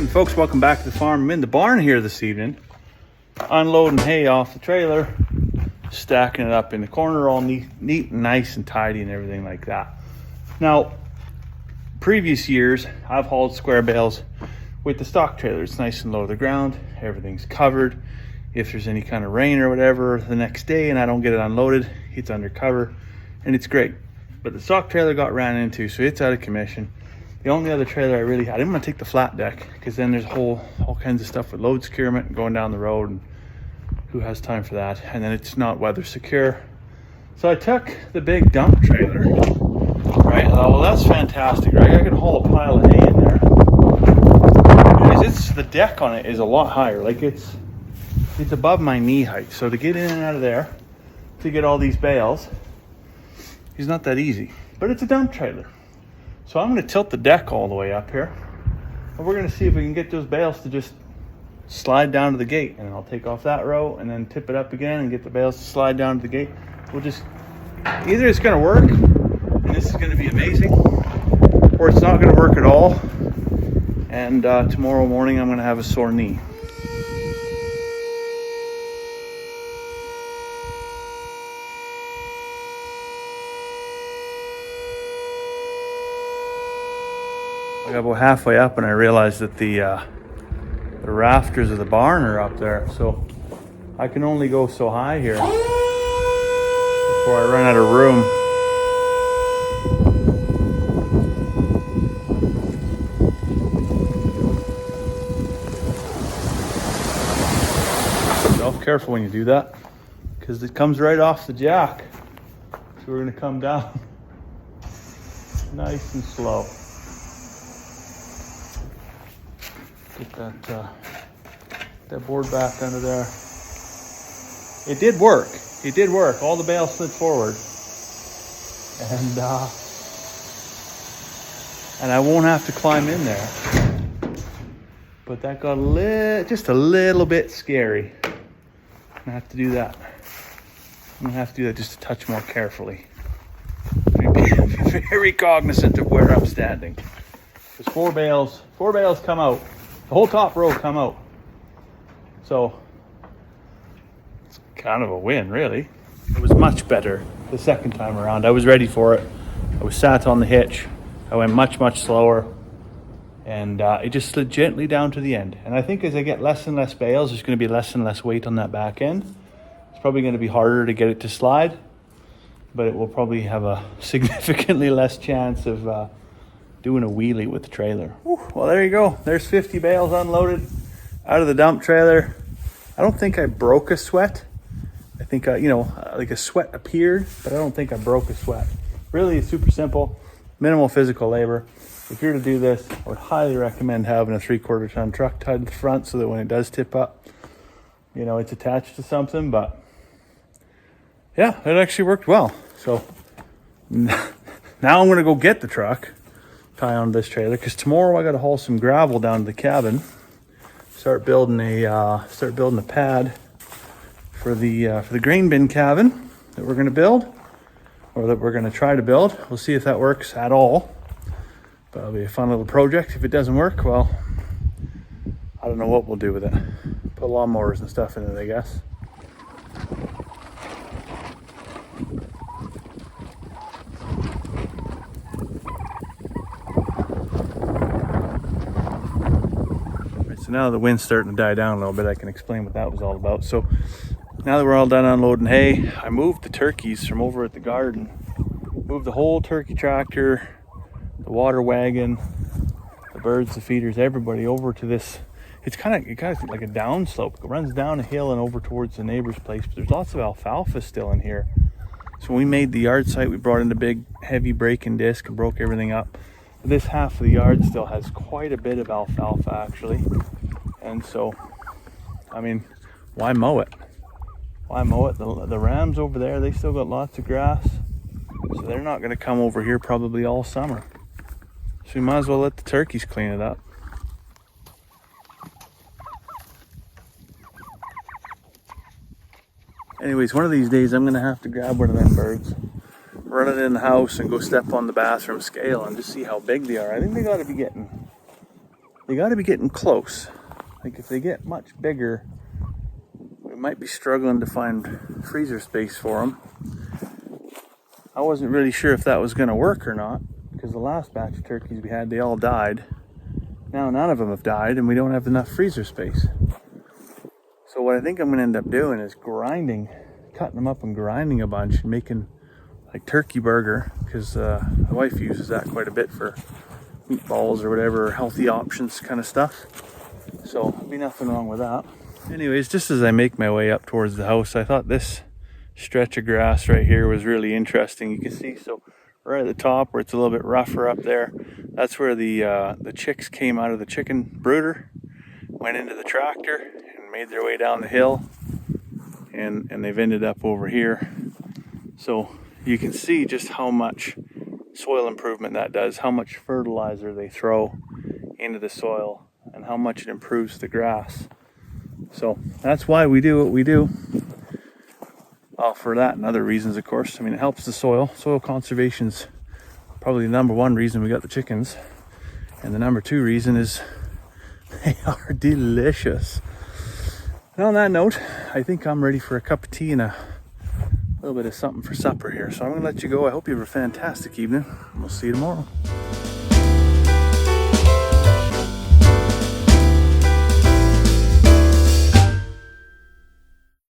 Folks, welcome back to the farm. I'm in the barn here this evening, unloading hay off the trailer, stacking it up in the corner all neat and nice and tidy and everything like that. Now, previous years, I've hauled square bales with the stock trailer. It's nice and low to the ground, everything's covered. If there's any kind of rain or whatever the next day and I don't get it unloaded, it's under cover and it's great. But the stock trailer got ran into, so it's out of commission. The only other trailer I really had, I didn't want to take the flat deck because then there's all kinds of stuff with load securement and going down the road, and who has time for that? And then it's not weather secure. So I took the big dump trailer, right? Well, that's fantastic, right? I can haul a pile of hay in there. The deck on it is a lot higher. Like it's above my knee height. So to get in and out of there, to get all these bales, is not that easy. But it's a dump trailer. So I'm going to tilt the deck all the way up here, and we're going to see if we can get those bales to just slide down to the gate, and I'll take off that row and then tip it up again and get the bales to slide down to the gate. We'll just, either it's going to work and this is going to be amazing, or it's not going to work at all, and tomorrow morning I'm going to have a sore knee. I got about halfway up and I realized that the rafters of the barn are up there, so I can only go so high here before I run out of room. So careful when you do that, because it comes right off the jack. So we're going to come down nice and slow. Get that board back under there. It did work. It did work. All the bales slid forward, and I won't have to climb in there. But that got just a little bit scary. I'm gonna have to do that. I'm gonna have to do that just a touch more carefully. Be very cognizant of where I'm standing. There's four bales come out. The whole top row come out. So it's kind of a win, really. It was much better the second time around. I was ready for it. I was sat on the hitch. I went much slower, and it just slid gently down to the end. And I think as I get less and less bales, there's going to be less and less weight on that back end. It's probably going to be harder to get it to slide, but it will probably have a significantly less chance of doing a wheelie with the trailer. Whew. Well, there you go. There's 50 bales unloaded out of the dump trailer. I don't think I broke a sweat. I think, like a sweat appeared, but I don't think I broke a sweat. Really, it's super simple, minimal physical labor. If you're to do this, I would highly recommend having a 3/4 ton truck tied to the front so that when it does tip up, it's attached to something. But yeah, it actually worked well. So now I'm going to go get the truck, tie on this trailer, because tomorrow I got to haul some gravel down to the cabin, start building a pad for the grain bin cabin that we're going to build, or that we're going to try to build. We'll see if that works at all, but it'll be a fun little project. If it doesn't work, well, I don't know what we'll do with it. Put lawnmowers and stuff in it, I guess. So now the wind's starting to die down a little bit, I can explain what that was all about. So now that we're all done unloading hay, I moved the turkeys from over at the garden. Moved the whole turkey tractor, the water wagon, the birds, the feeders, everybody over to this. It's kind of like a downslope. It runs down a hill and over towards the neighbor's place, but there's lots of alfalfa still in here. So when we made the yard site, we brought in the big heavy breaking disc and broke everything up. This half of the yard still has quite a bit of alfalfa, actually. And so, I mean, why mow it? Why mow it? The rams over there, they still got lots of grass. So they're not going to come over here probably all summer. So we might as well let the turkeys clean it up. Anyways, one of these days I'm going to have to grab one of them birds, run it in the house and go step on the bathroom scale and just see how big they are. I think they got to be getting they got to be getting close. Like if they get much bigger, we might be struggling to find freezer space for them. I wasn't really sure if that was going to work or not, because the last batch of turkeys we had, they all died. Now none of them have died, and we don't have enough freezer space. So what I think I'm going to end up doing is cutting them up and grinding a bunch and making like turkey burger, because my wife uses that quite a bit for meatballs or whatever, healthy options kind of stuff. So there'll be nothing wrong with that. Anyways, just as I make my way up towards the house, I thought this stretch of grass right here was really interesting. You can see, so right at the top where it's a little bit rougher up there, that's where the chicks came out of the chicken brooder, went into the tractor and made their way down the hill, and they've ended up over here. So you can see just how much soil improvement that does, how much fertilizer they throw into the soil, and how much it improves the grass. So that's why we do what we do. Well, for that and other reasons, of course. I mean, it helps the soil. Soil conservation's probably the number one reason we got the chickens. And the number two reason is they are delicious. And on that note, I think I'm ready for a cup of tea and a little bit of something for supper here. So I'm going to let you go. I hope you have a fantastic evening. We'll see you tomorrow.